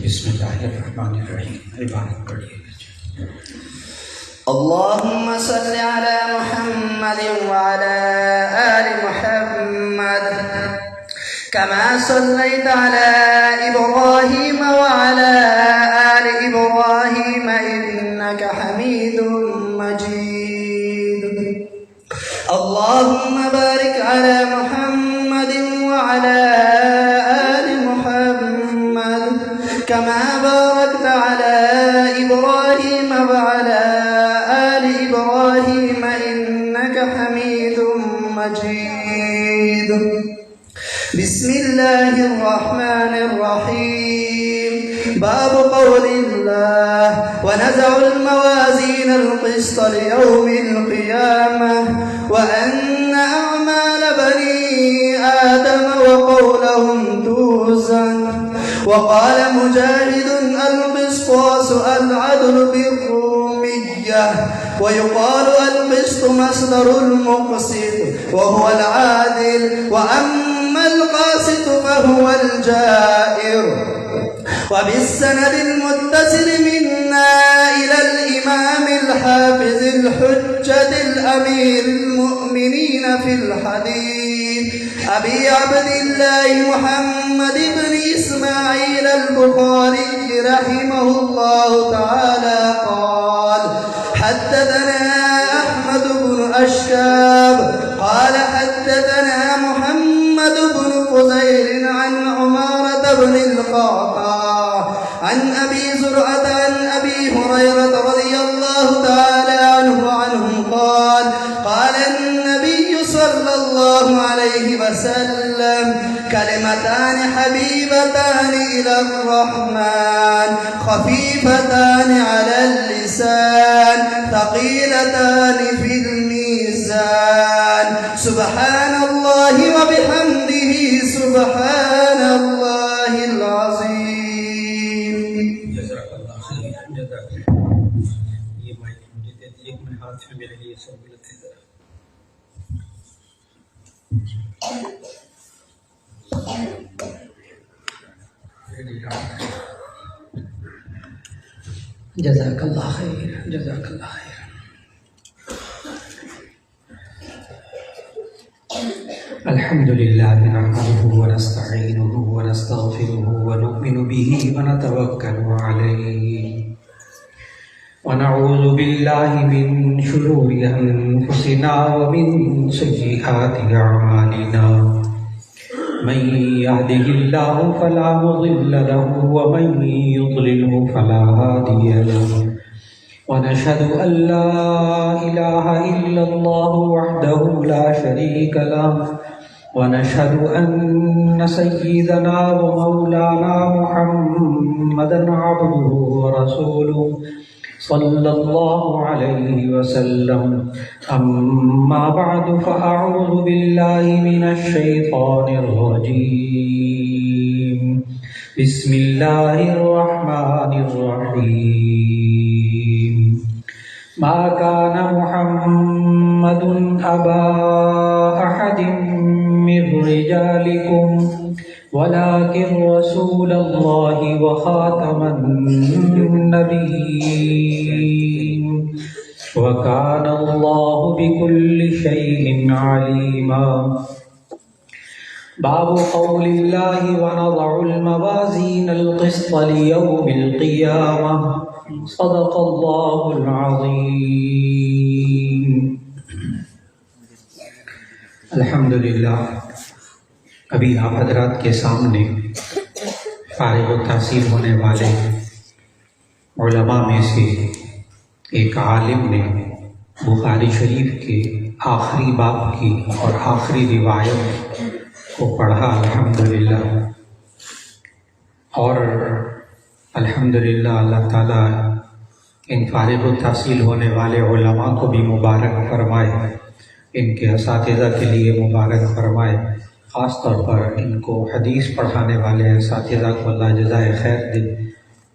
بسم اللہ الرحمن الرحیم عبارت پڑھیے. اللهم صل على محمد وعلى آل محمد كما صليت على إبراهيم وعلى آل إبراهيم إنك حميد مجيد. اللهم بارك على محمد وعلى آل محمد كما باركت على إبراهيم وعلى آل إبراهيم إنك حميد مجيد. بسم الله الرحمن الرحيم. باب قول الله ونزع الموازين القسط ليوم القيامة وأن أعمال بني آدم وقولهم توزن. وقال مجاهد القسطاس العدل بالرومية ويقال القسط مصدر المقسط وهو العادل وأما القاسط فهو الجائر. وبالسند المتصل منا إلى الإمام الحافظ الحجة الأمير المؤمنين في الحديث أبي عبد الله محمد بن إسماعيل البخاري رحمه الله تعالى قال حدثنا أحمد بن أشكاب قال حدثنا محمد بن فضيل عن عمارة بن القعقاع عن أبي زرعة عن أبي هريرة رضي الله تعالى عنهم قال قال النبي صلى الله عليه وسلم كلمتان حبيبتان إلى الرحمن خفيفتان على اللسان ثقيلتان في الميزان سبحان الله وبحمده سبحان الله العظيم. جزاک اللہ خیر. جزاک اللہ. یہ مائک مجھے دے دیجیے. اپنے ہاتھ میں میرے لیے سہولت ہے ذرا. جزاک اللہ خیر. جزاک اللہ خیر. الحمد لله نحمده ونستعينه ونستغفره ونؤمن به ونتوكل عليه ونعوذ بالله من شرور أنفسنا ومن سيئات أعمالنا. من يهده الله فلا مضل له ومن يضلله فلا هادي له. ونشهد أن لا إله إلا الله وحده لا شريك له. ونشهد أن سيدنا ومولانا محمدا عبده ورسوله صلى الله عليه وسلم. أما بعد فأعوذ بالله من الشيطان الرجيم. بسم الله الرحمن الرحيم. ما كان محمد أبا أحد من رجالكم ولكن رسول الله وخاتم النبيين وكان الله بكل شيء عليما. باب قول الله ونضع الموازين القسط ليوم القيامة. صدق الله العظيم. الحمدللہ. ابھی آپ حضرات کے سامنے فارغ التحصیل ہونے والے علماء میں سے ایک عالم نے بخاری شریف کے آخری باب کی اور آخری روایت کو پڑھا الحمدللہ. اور الحمدللہ اللہ تعالیٰ ان فارغ التحصیل ہونے والے علماء کو بھی مبارک فرمائے، ان کے اساتذہ کے لیے مبارک فرمائے، خاص طور پر ان کو حدیث پڑھانے والے اساتذہ کو اللہ جزائے خیر دے،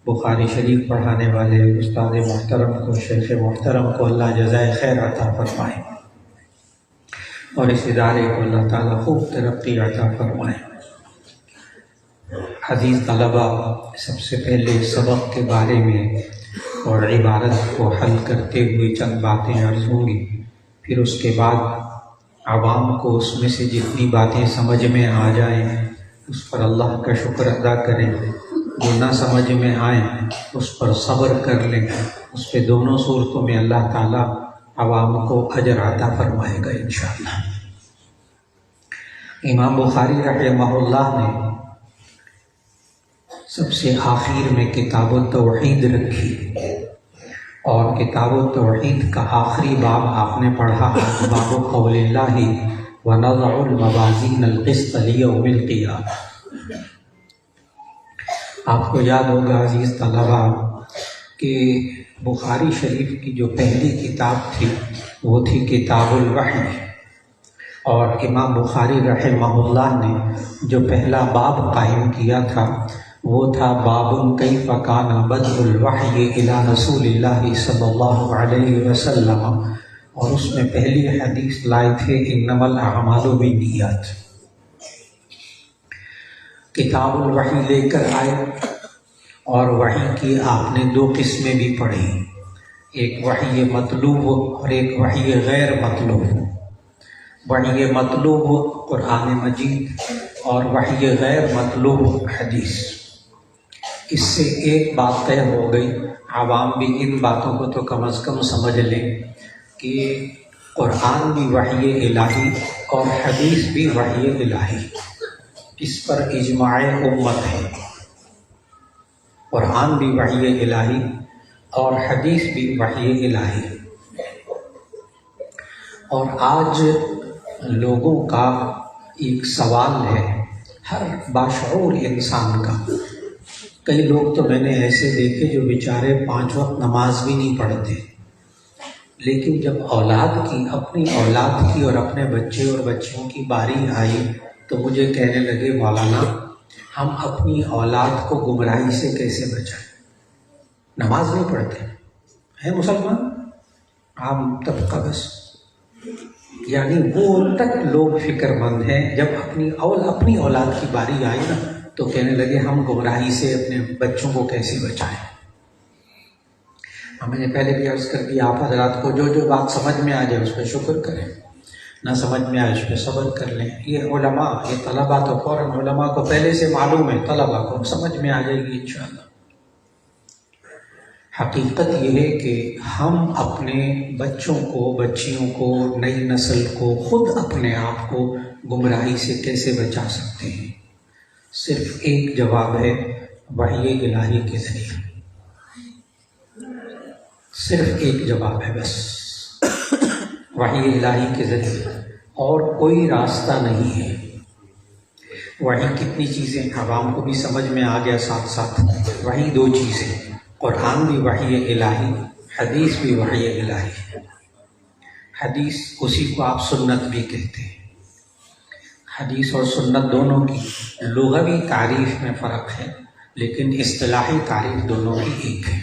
بخاری شریف پڑھانے والے استاد محترم کو، شیخ محترم کو اللہ جزائے خیر عطا فرمائے، اور اس ادارے کو اللہ تعالیٰ خوب ترقی عطا فرمائے. عزیز طلبہ، سب سے پہلے سبق کے بارے میں اور عبارت کو حل کرتے ہوئے چند باتیں عرض ہوں گی، پھر اس کے بعد عوام کو اس میں سے جتنی باتیں سمجھ میں آ جائیں اس پر اللہ کا شکر ادا کریں، جو نہ سمجھ میں آئیں اس پر صبر کر لیں، اس پہ دونوں صورتوں میں اللہ تعالیٰ عوام کو اجر عطا فرمائے گا انشاءاللہ۔ امام بخاری رحمہ اللہ نے سب سے آخر میں کتاب التوحید رکھی، اور کتاب التوحید کا آخری باب آپ نے پڑھا، باب قول اللہ وَنَضَعُ الْمَوَازِينَ الْقِسْطَ لِيَوْمِ الْقِیامَہ۔ آپ کو یاد ہوگا عزیز طلبہ کہ بخاری شریف کی جو پہلی کتاب تھی وہ تھی کتاب الوحی، اور امام بخاری رحمہ اللہ نے جو پہلا باب قائم کیا تھا وہ تھا باب کیف کان بدء الوحی الی رسول اللہ صلی اللہ علیہ وسلم، اور اس میں پہلی حدیث لائے تھے انما الاعمال بالنیات۔ کتاب الوحی لے کر آئے، اور وحی کی آپ نے دو قسمیں بھی پڑھی، ایک وحی مطلوب اور ایک وحی غیر مطلوب۔ وحی مطلوب قرآن مجید اور وحی غیر مطلوب حدیث۔ اس سے ایک بات طے ہو گئی، عوام بھی ان باتوں کو تو کم از کم سمجھ لیں کہ قرآن بھی وحی الہی اور حدیث بھی وحی الہی، اس پر اجماع امت ہے۔ قرآن بھی وحی الہی اور حدیث بھی وحی الہی۔ اور آج لوگوں کا ایک سوال ہے، ہر باشعور انسان کا، کئی لوگ تو میں نے ایسے دیکھے جو بیچارے 5 وقت نماز بھی نہیں پڑھتے، لیکن جب اولاد کی، اپنی اولاد کی اور اپنے بچے اور بچیوں کی باری آئی تو مجھے کہنے لگے مولانا ہم اپنی اولاد کو گمراہی سے کیسے بچائیں؟ نماز نہیں پڑھتے ہیں مسلمان، عام طبقہ بس، یعنی وہ تک لوگ فکر مند ہیں، جب اپنی اولاد کی باری آئی نا تو کہنے لگے ہم گمراہی سے اپنے بچوں کو کیسے بچائیں۔ میں نے پہلے بھی عرض کر دیا آپ حضرات کو، جو بات سمجھ میں آ جائے اس پہ شکر کریں، نہ سمجھ میں آئے اس پہ صبر کر لیں۔ یہ علماء، یہ طلباء تو فوراً علماء کو پہلے سے معلوم ہے، طلباء کو سمجھ میں آ جائے گی انشاءاللہ۔ حقیقت یہ ہے کہ ہم اپنے بچوں کو، بچیوں کو، نئی نسل کو، خود اپنے آپ کو گمراہی سے کیسے بچا سکتے ہیں؟ صرف ایک جواب ہے، وحی الہی کے ذریعے، صرف ایک جواب ہے بس، وحی الہی کے ذریعے، اور کوئی راستہ نہیں ہے۔ وحی کتنی چیزیں عوام کو بھی سمجھ میں آ گیا، ساتھ ساتھ وحی 2 چیزیں، قرآن بھی وحی الہی، حدیث بھی وحی الہی۔ حدیث اسی کو آپ سنت بھی کہتے ہیں۔ حدیث اور سنت دونوں کی لغوی تعریف میں فرق ہے، لیکن اصطلاحی تعریف دونوں کی ایک ہے۔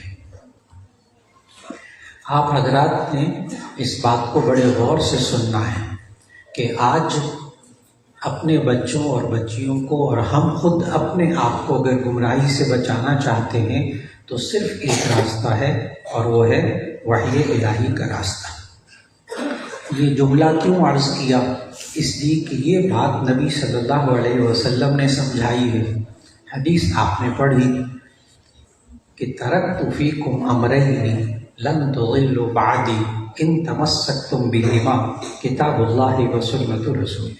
آپ حضرات نے اس بات کو بڑے غور سے سننا ہے کہ آج اپنے بچوں اور بچیوں کو اور ہم خود اپنے آپ کو اگر گمراہی سے بچانا چاہتے ہیں تو صرف ایک راستہ ہے، اور وہ ہے وحی الہی کا راستہ۔ یہ جملہ کیوں عرض کیا؟ اس لیے کہ یہ بات نبی صلی اللہ علیہ وسلم نے سمجھائی ہے۔ حدیث آپ نے پڑھی کہ ترکت فیکم امرین لن تضلوا بعدی ان تمسکتم بہما کتاب اللہ و سنت رسول۔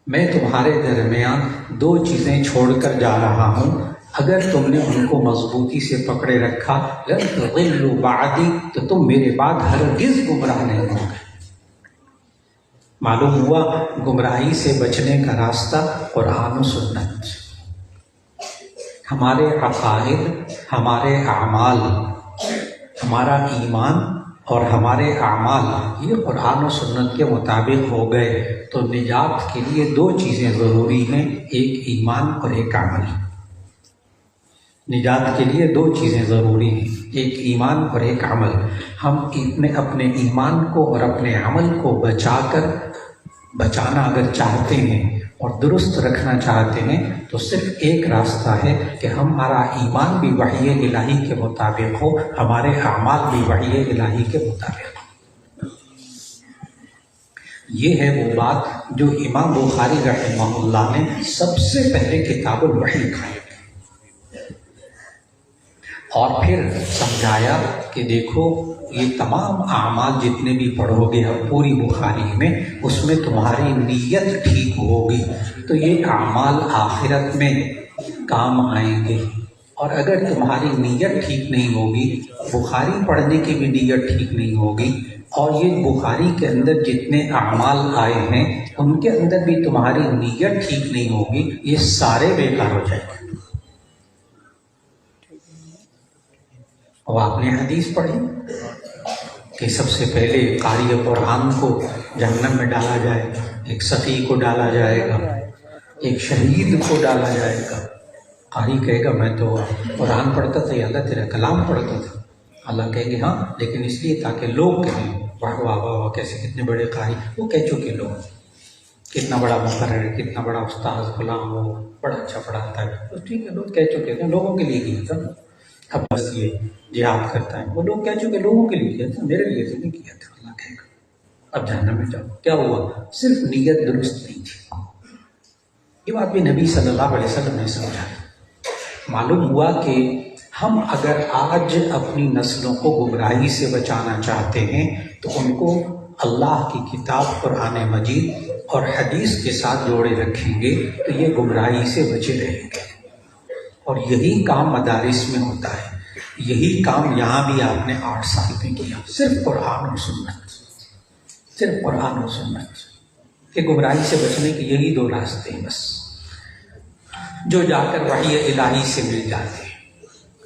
میں تمہارے درمیان 2 چیزیں چھوڑ کر جا رہا ہوں، اگر تم نے ان کو مضبوطی سے پکڑے رکھا لن تضلوا بعدی، تو تم میرے بعد ہرگز گمراہ نہیں ہوگے۔ معلوم ہوا گمراہی سے بچنے کا راستہ قرآن و سنت۔ ہمارے عقائد، ہمارے اعمال، ہمارا ایمان اور ہمارے اعمال یہ قرآن و سنت کے مطابق ہو گئے تو نجات کے لیے 2 چیزیں ضروری ہیں، ایک ایمان اور ایک عمل۔ نجات کے لیے 2 چیزیں ضروری ہیں، ایک ایمان اور ایک عمل۔ ہم اپنے ایمان کو اور اپنے عمل کو بچا کر بچانا اگر چاہتے ہیں اور درست رکھنا چاہتے ہیں تو صرف ایک راستہ ہے کہ ہمارا ایمان بھی وحی الہی کے مطابق ہو، ہمارے اعمال بھی وحی الہی کے مطابق ہو۔ یہ ہے وہ بات جو امام بخاری رحمہ اللہ نے سب سے پہلے کتاب الوحی لکھا اور پھر سمجھایا کہ دیکھو یہ تمام اعمال جتنے بھی پڑھو گے اب پوری بخاری میں، اس میں تمہاری نیت ٹھیک ہوگی تو یہ اعمال آخرت میں کام آئیں گے، اور اگر تمہاری نیت ٹھیک نہیں ہوگی، بخاری پڑھنے کی بھی نیت ٹھیک نہیں ہوگی، اور یہ بخاری کے اندر جتنے اعمال آئے ہیں ان کے اندر بھی تمہاری نیت ٹھیک نہیں ہوگی، یہ سارے بیکار ہو جائیں گے۔ اور آپ نے حدیث پڑھی کہ سب سے پہلے قاری قرآن کو جہنم میں ڈالا جائے گا، ایک سقی کو ڈالا جائے گا، ایک شہید کو ڈالا جائے گا۔ قاری کہے گا میں تو قرآن پڑھتا تھا یا اللہ تیرا کلام پڑھتا تھا، اللہ کہیں گے ہاں لیکن اس لیے تاکہ لوگ کہیں واہ واہ واہ واہ کیسے کتنے بڑے قاری، وہ کہہ چکے لوگ کتنا بڑا مقرر، کتنا بڑا استاذ فلاں، وہ بڑا اچھا پڑھاتا ہے، تو ٹھیک ہے لوگ کہہ چکے تھے، لوگوں کے لیے کیا تھا، اب بس یہ جہاد کرتا ہے وہ لوگ کہہ چکے لوگوں کے لیے کیا تھا، میرے لیے تو نہیں کیا تھا، اللہ کہے گا اب جہنم میں جاؤ۔ کیا ہوا؟ صرف نیت درست نہیں تھی۔ یہ بات بھی نبی صلی اللہ علیہ وسلم نے سمجھا۔ معلوم ہوا کہ ہم اگر آج اپنی نسلوں کو گمراہی سے بچانا چاہتے ہیں تو ان کو اللہ کی کتاب قرآن مجید اور حدیث کے ساتھ جوڑے رکھیں گے تو یہ گمراہی سے بچے رہیں گے، اور یہی کام مدارس میں ہوتا ہے، یہی کام یہاں بھی آپ نے 8 سال میں کیا، صرف قرآن اور سنت، صرف قرآن اور سنت، کہ گمراہی سے بچنے کے یہی 2 راستے ہیں بس، جو جا کر وحی الہی سے مل جاتے ہیں۔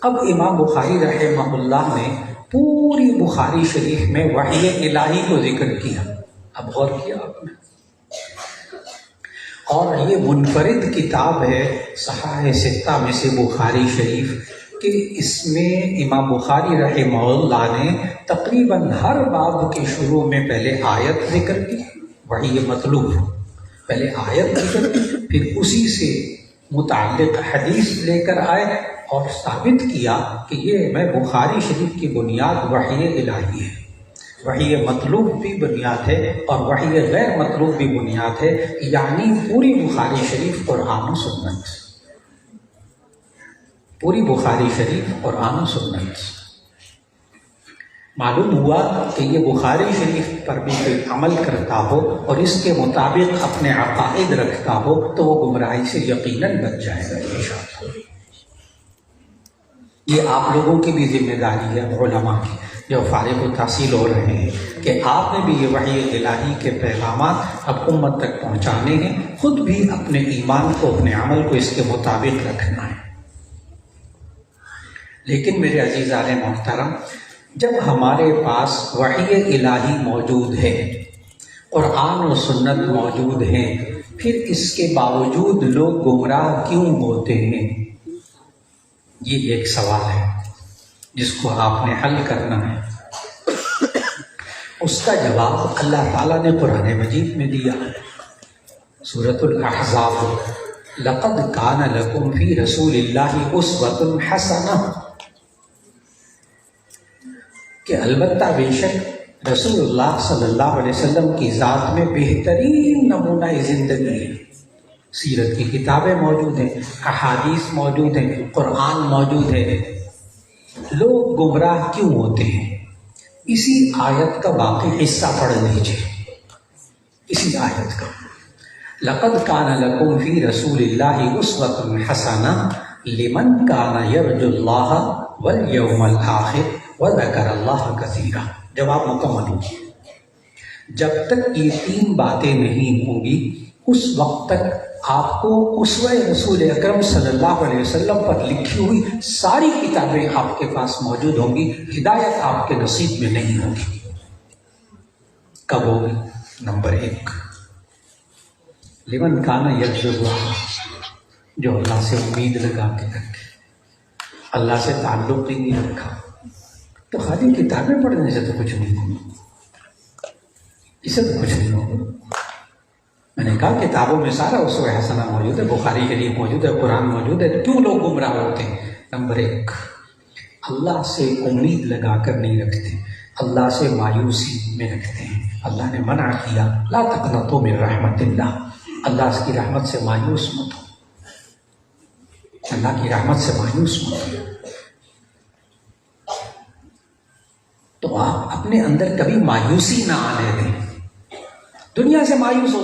اب امام بخاری رحمہ اللہ نے پوری بخاری شریف میں وحی الہی کو ذکر کیا، اب غور کیا آپ نے، اور یہ منفرد کتاب ہے صحاح ستہ میں سے بخاری شریف، کہ اس میں امام بخاری رحمہ اللہ نے تقریباً ہر باب کے شروع میں پہلے آیت ذکر کی، وحی مطلوب، پہلے آیت ذکر کی، پھر اسی سے متعلق حدیث لے کر آئے اور ثابت کیا کہ یہ میں بخاری شریف کی بنیاد وحی الہی ہے، وحی مطلوب بھی بنیاد ہے اور وحی غیر مطلوب بھی بنیاد ہے، یعنی پوری بخاری شریف قرآن و سنت، پوری بخاری شریف قرآن و سنت۔ معلوم ہوا کہ یہ بخاری شریف پر بھی کوئی عمل کرتا ہو اور اس کے مطابق اپنے عقائد رکھتا ہو تو وہ گمراہی سے یقیناً بچ جائے گا انشاءاللہ۔ یہ آپ لوگوں کی بھی ذمہ داری ہے، علماء کی جو فارغ التحصیل ہو رہے ہیں، کہ آپ نے بھی یہ وحی الہی کے پیغامات اب امت تک پہنچانے ہیں، خود بھی اپنے ایمان کو، اپنے عمل کو اس کے مطابق رکھنا ہے۔ لیکن میرے عزیزان محترم، جب ہمارے پاس وحی الہی موجود ہے، قرآن و سنت موجود ہیں، پھر اس کے باوجود لوگ گمراہ کیوں ہوتے ہیں؟ یہ ایک سوال ہے جس کو آپ نے حل کرنا ہے۔ اس کا جواب اللہ تعالیٰ نے قرآن مجید میں دیا، سورۃ الاحزاب، لقد کان لکم فی رسول اللہ اسوۃ حسنہ، کہ البتہ بے شک رسول اللہ صلی اللہ علیہ وسلم کی ذات میں بہترین نمونہ زندگی ہے۔ سیرت کی کتابیں موجود ہیں، احادیث موجود ہیں، قرآن موجود ہے۔ لوگ گمراہ کیوں ہوتے ہیں؟ اسی آیت کا باقی حصہ پڑھ لیجیے، اسی آیت کا، لقد کان لکم فی رسول اللہ اسوۃ حسنہ لمن کان یرجو اللہ والیوم الآخر وذکر اللہ کثیرا۔ جواب مکمل ہوگی، جب تک یہ 3 باتیں نہیں ہوں گی اس وقت تک آپ کو اسوہ رسول اکرم صلی اللہ علیہ وسلم پر لکھی ہوئی ساری کتابیں آپ کے پاس موجود ہوں گی، ہدایت آپ کے نصیب میں نہیں ہوگی۔ کب ہوگی؟ نمبر 1، لمن کان یرجو اللہ، جو اللہ سے امید لگا کے رکھے، اللہ سے تعلق ہی نہیں رکھا، تو خالی کتابیں پڑھنے سے تو کچھ نہیں ہوگا، اسے تو کچھ نہیں ہوگا۔ میں نے کہا کتابوں میں سارا اسوہ حسنہ موجود ہے، بخاری شریف موجود ہے، قرآن موجود ہے، کیوں لوگ گمراہ ہوتے ہیں؟ نمبر 1، اللہ سے امید لگا کر نہیں رکھتے، اللہ سے مایوسی میں رکھتے ہیں۔ اللہ نے منع کیا لا تقنطوا من رحمت اللہ، اللہ کی رحمت سے مایوس مت ہو، اللہ کی رحمت سے مایوس مت ہو۔ تو آپ اپنے اندر کبھی مایوسی نہ آنے دیں، دنیا سے مایوس ہو